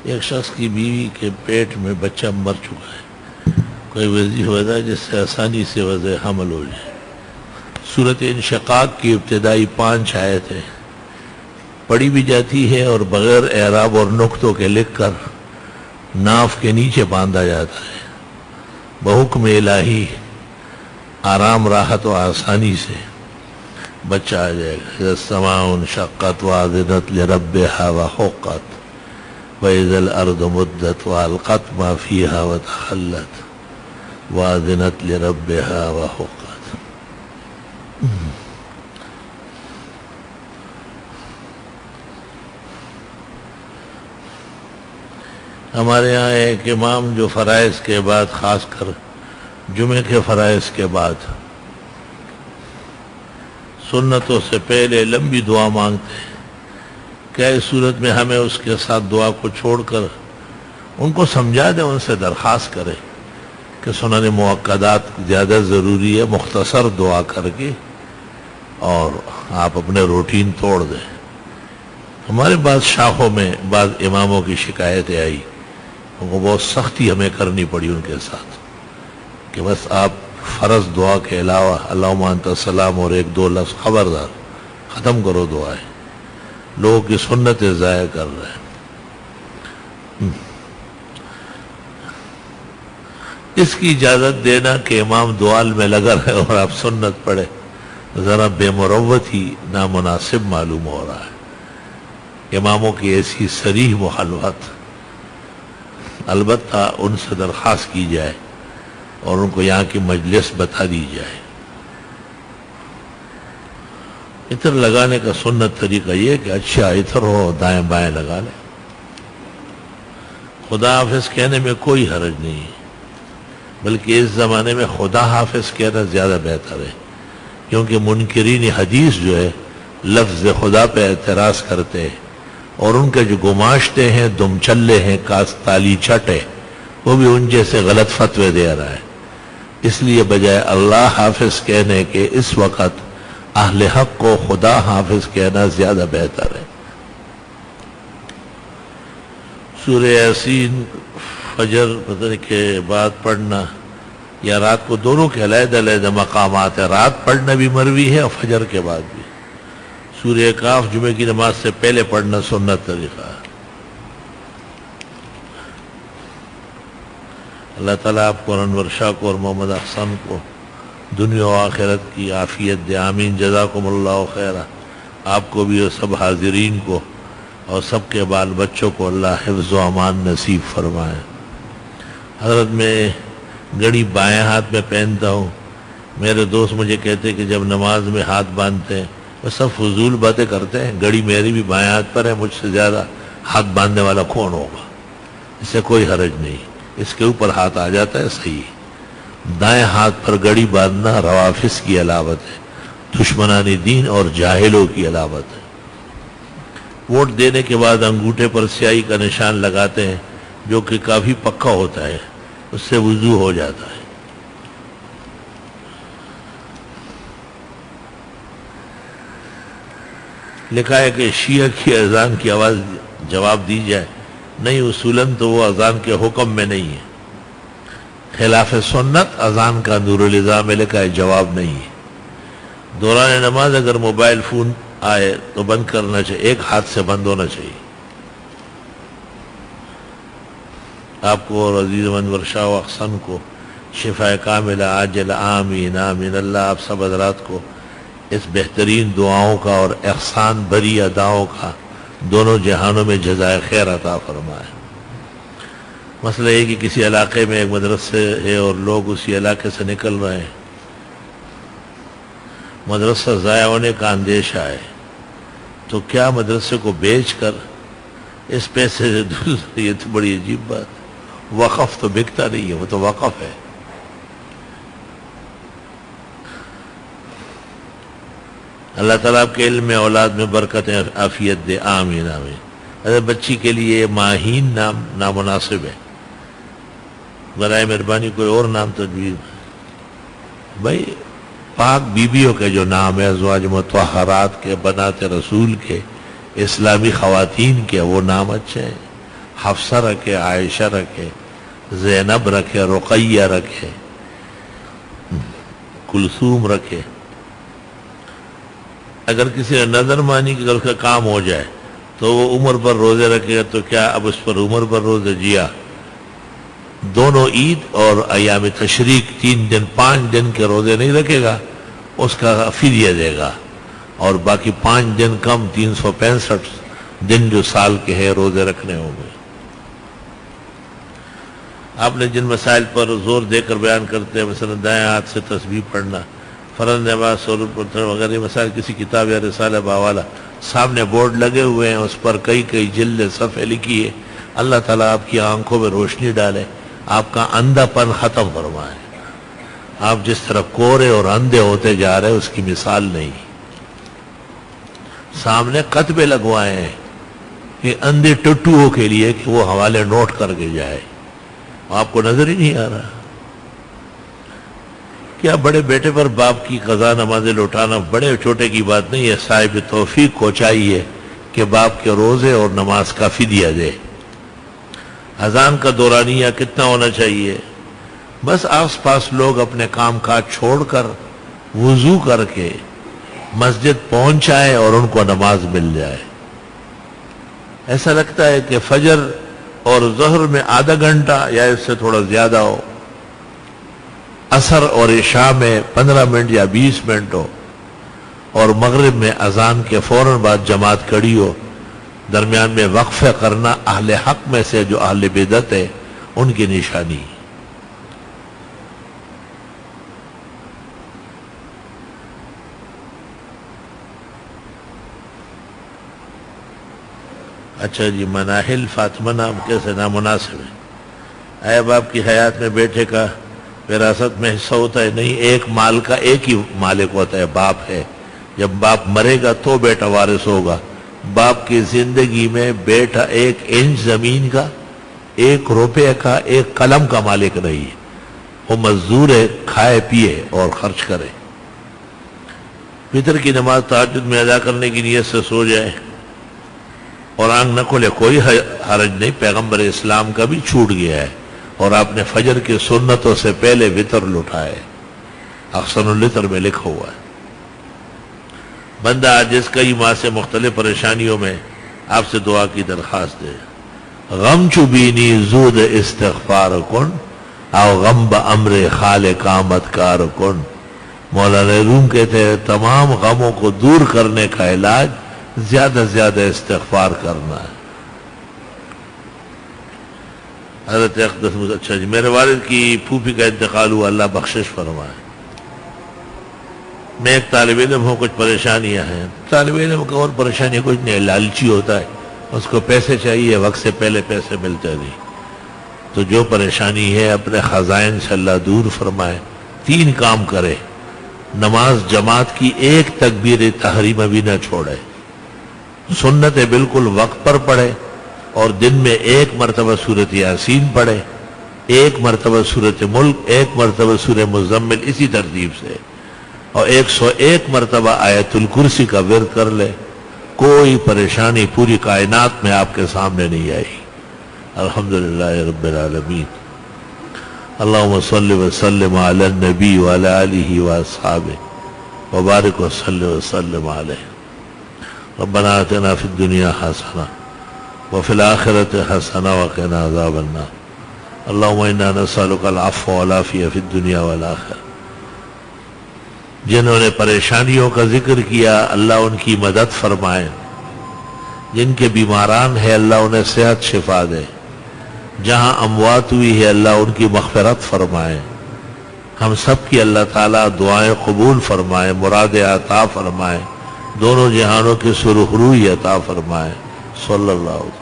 ایک شخص کی بیوی کے پیٹ میں بچہ مر چکا ہے، کوئی وظیفہ بتا جس سے آسانی سے وضع حمل ہو جائے۔ سورۃ انشقاق کی ابتدائی 5 آیتیں پڑھی بھی جاتی ہے اور بغیر اعراب اور نقطوں کے لکھ کر ناف کے نیچے باندھا جاتا ہے۔ بحکم الہی آرام راحت و آسانی سے بچہ آ جائے گا۔ اذا السماء انشقت واذنت لربها وحقت واذا الارض مدت والقت ما فيها وتخلت واذنت لربها وحقت۔ ہمارے یہاں ایک امام جو فرائض کے بعد، خاص کر جمعے کے فرائض کے بعد سنتوں سے پہلے لمبی دعا مانگتے ہیں۔ کیا اس صورت میں ہمیں اس کے ساتھ دعا کو چھوڑ کر ان کو سمجھا دیں، ان سے درخواست کریں کہ سنن مؤکدات زیادہ ضروری ہے، مختصر دعا کر کے اور آپ اپنے روٹین توڑ دیں۔ ہمارے بعض شاخوں میں بعض اماموں کی شکایتیں آئی، ان کو بہت سختی ہمیں کرنی پڑی ان کے ساتھ کہ بس آپ فرض دعا کے علاوہ اللہم انت السلام اور 1-2 لفظ خبردار ختم کرو دعائیں، لوگوں کی سنتیں ضائع کر رہے ہیں۔ اس کی اجازت دینا کہ امام دعال میں لگا رہے اور آپ سنت پڑھے ذرا بے مروت ہی نامناسب معلوم ہو رہا ہے۔ اماموں کی ایسی صریح مخالفت، البتہ ان سے درخواست کی جائے اور ان کو یہاں کی مجلس بتا دی جائے۔ عطر لگانے کا سنت طریقہ یہ کہ اچھا عطر ہو دائیں بائیں لگا لیں، خدا حافظ کہنے میں کوئی حرج نہیں ہے، بلکہ اس زمانے میں خدا حافظ کہنا زیادہ بہتر ہے، کیونکہ منکرین حدیث جو ہے لفظ خدا پہ اعتراض کرتے ہیں اور ان کے جو گماشتے ہیں، دم چلے ہیں، کاستالی چٹ ہے، وہ بھی ان جیسے غلط فتوے دے رہا ہے۔ اس لیے بجائے اللہ حافظ کہنے کے اس وقت اہل حق کو خدا حافظ کہنا زیادہ بہتر ہے۔ سورہ یاسین فجر پتہ کے بعد پڑھنا یا رات کو، دونوں کے علیحدہ علیحدہ مقامات ہیں، رات پڑھنا بھی مروی ہے اور فجر کے بعد بھی۔ سورہ کاف جمعے کی نماز سے پہلے پڑھنا سنت طریقہ ہے۔ اللہ تعالیٰ آپ کو، انور شاہ کو اور محمد احسن کو دنیا و آخرت کی عافیت دے، آمین، جزاکم اللہ خیرہ۔ آپ کو بھی اور سب حاضرین کو اور سب کے بال بچوں کو اللہ حفظ و امان نصیب فرمائے۔ حضرت میں گھڑی بائیں ہاتھ میں پہنتا ہوں، میرے دوست مجھے کہتے کہ جب نماز میں ہاتھ باندھتے ہیں وہ سب فضول باتیں کرتے ہیں، گھڑی میری بھی بائیں ہاتھ پر ہے، مجھ سے زیادہ ہاتھ باندھنے والا کون ہوگا؟ اس سے کوئی حرج نہیں، اس کے اوپر ہاتھ آ جاتا ہے صحیح۔ دائیں ہاتھ پر گھڑی باندھنا روافض کی علامت ہے، دشمنان دین اور جاہلوں کی علامت ہے۔ ووٹ دینے کے بعد انگوٹھے پر سیاہی کا نشان لگاتے ہیں جو کہ کافی پکا ہوتا ہے، اس سے وضو ہو جاتا ہے۔ لکھا ہے کہ شیعہ کی اذان کی آواز جواب دی جائے، نہیں، اصولاً تو وہ اذان کے حکم میں نہیں ہے، خلاف سنت اذان کا نور الہدایہ میں لکھا ہے جواب نہیں ہے۔ دوران نماز اگر موبائل فون آئے تو بند کرنا چاہیے، ایک ہاتھ سے بند ہونا چاہیے۔ آپ کو اور عزیز انور شاہ و احسن کو شفا کاملہ عاجلہ، آمین آمین۔ اللہ آپ سب حضرات کو اس بہترین دعاؤں کا اور احسان بھری اداؤں کا دونوں جہانوں میں جزائے خیر عطا فرمائے۔ مسئلہ یہ کہ کسی علاقے میں ایک مدرسے ہے اور لوگ اسی علاقے سے نکل رہے ہیں، مدرسہ ضائع ہونے کا اندیشہ ہے، تو کیا مدرسے کو بیچ کر اس پیسے سے یہ تو بڑی عجیب بات ہے۔ وقف تو بکتا نہیں ہے، وہ تو وقف ہے۔ اللہ تعالیٰ آپ کے علم میں، اولاد میں برکتیں عافیت دے، آمین آمین۔ اگر بچی کے لیے ماہین نام نامناسب ہے، برائے مہربانی کوئی اور نام تجویز۔ بھائی پاک بیویوں کے جو نام ہے، ازواج مطہرات کے، بنات رسول کے، اسلامی خواتین کے، وہ نام اچھے ہیں۔ حفصہ رکھے، عائشہ رکھے، زینب رکھے، رقیہ رکھے، کلثوم رکھے. اگر کسی نے نظر مانی کہ اگر اس کا کام ہو جائے تو وہ عمر پر روزے رکھے گا، تو کیا اب اس پر عمر پر روزے؟ جیا دونوں عید اور ایام تشریق 3 دن 5 دن کے روزے نہیں رکھے گا، اس کا فدیہ دے گا، اور باقی 5 دن کم 365 دن جو سال کے ہیں روزے رکھنے ہوں گے. آپ نے جن مسائل پر زور دے کر بیان کرتے ہیں، مثلا دائیں ہاتھ سے تسبیح پڑھنا، فرض نماز، سورۃ پڑھنا وغیرہ مسائل، کسی کتاب یا رسالہ باوالا سامنے بورڈ لگے ہوئے ہیں، اس پر کئی جلد صفحے لکھی ہے. اللہ تعالیٰ آپ کی آنکھوں میں روشنی ڈالے، آپ کا اندھا پن ختم فرمائے. آپ جس طرح کورے اور اندھے ہوتے جا رہے ہیں اس کی مثال نہیں. سامنے کتبے لگوائے ہیں کہ اندھے ٹٹوؤں کے لیے کہ وہ حوالے نوٹ کر کے جائے، آپ کو نظر ہی نہیں آ رہا. کیا بڑے بیٹے پر باپ کی قضا نمازیں لوٹانا بڑے چھوٹے کی بات نہیں ہے. صاحب توفیق کو چاہیے کہ باپ کے روزے اور نماز کا فدیہ دے. اذان کا دورانیہ کتنا ہونا چاہیے؟ بس آس پاس لوگ اپنے کام کاج چھوڑ کر وضو کر کے مسجد پہنچ جائیں اور ان کو نماز مل جائے. ایسا لگتا ہے کہ فجر اور ظہر میں آدھا گھنٹہ یا اس سے تھوڑا زیادہ ہو، عصر اور عشاء میں 15 منٹ یا 20 منٹ ہو، اور مغرب میں اذان کے فوراً بعد جماعت کھڑی ہو. درمیان میں وقفہ کرنا اہل حق میں سے جو اہل بدعت ہے ان کی نشانی. اچھا جی، مناہل فاطمہ نام کیسے نامناسب ہے؟ اے باپ کی حیات میں بیٹے کا وراثت میں حصہ ہوتا ہے؟ نہیں، ایک مال کا ایک ہی مالک ہوتا ہے، باپ ہے. جب باپ مرے گا تو بیٹا وارث ہوگا. باپ کی زندگی میں بیٹا 1 انچ زمین کا، 1 روپے کا، 1 قلم کا مالک نہیں ہے. وہ مزدور ہے، کھائے پیے اور خرچ کرے. فطر کی نماز تہجد میں ادا کرنے کی نیت سے سو جائے اور آنکھ نہ کھولے، کوئی حرج نہیں. پیغمبر اسلام کا بھی چھوٹ گیا ہے، اور آپ نے فجر کی سنتوں سے پہلے وطر لٹائے. احسن الوطر میں لکھا ہوا ہے. بندہ جس کئی ماہ سے مختلف پریشانیوں میں آپ سے دعا کی درخواست دے. غم چبینی زود استغفار کن، او غم بامر خالق آمد کار کن. مولانا روم کہتے ہیں تمام غموں کو دور کرنے کا علاج زیادہ سے زیادہ استغفار کرنا ہے. حضرت اقدس. اچھا جی، میرے والد کی پھوپھی کا انتقال ہوا، اللہ بخشش فرمائے. میں ایک طالب علم ہوں، کچھ پریشانیاں ہیں. طالب علم کا اور پریشانی کچھ نہیں، لالچی ہوتا ہے، اس کو پیسے چاہیے، وقت سے پہلے پیسے ملتے نہیں. تو جو پریشانی ہے اپنے خزائن سے اللہ دور فرمائے. 3 کام کرے: نماز جماعت کی 1 تکبیر تحریمہ بھی نہ چھوڑے، سنتیں بالکل وقت پر پڑھے، اور دن میں 1 مرتبہ سورۃ یاسین پڑھے، 1 مرتبہ سورۃ ملک، 1 مرتبہ سورۃ مزمل، اسی ترتیب سے، اور 101 مرتبہ آیت الکرسی کا ورد کر لے. کوئی پریشانی پوری کائنات میں آپ کے سامنے نہیں آئی. الحمدللہ رب العالمین. اللہم صلی وسلم علی النبی وعلی آلہ واصحابہ وبارک وصلی وسلم علیہ. ربنا آتنا فی الدنیا حسنہ وفی الآخرۃ حسنہ وقنا عذاب النار. اللہم انا نسألک العفو والعافیہ فی الدنیا والآخرہ. جنہوں نے پریشانیوں کا ذکر کیا اللہ ان کی مدد فرمائے. جن کے بیماران ہیں اللہ انہیں صحت شفا دے. جہاں اموات ہوئی ہے اللہ ان کی مغفرت فرمائے. ہم سب کی اللہ تعالیٰ دعائیں قبول فرمائے، مراد عطا فرمائے، دونوں جہانوں کی سرخروئی عطا فرمائے. صلی اللہ علیہ وسلم.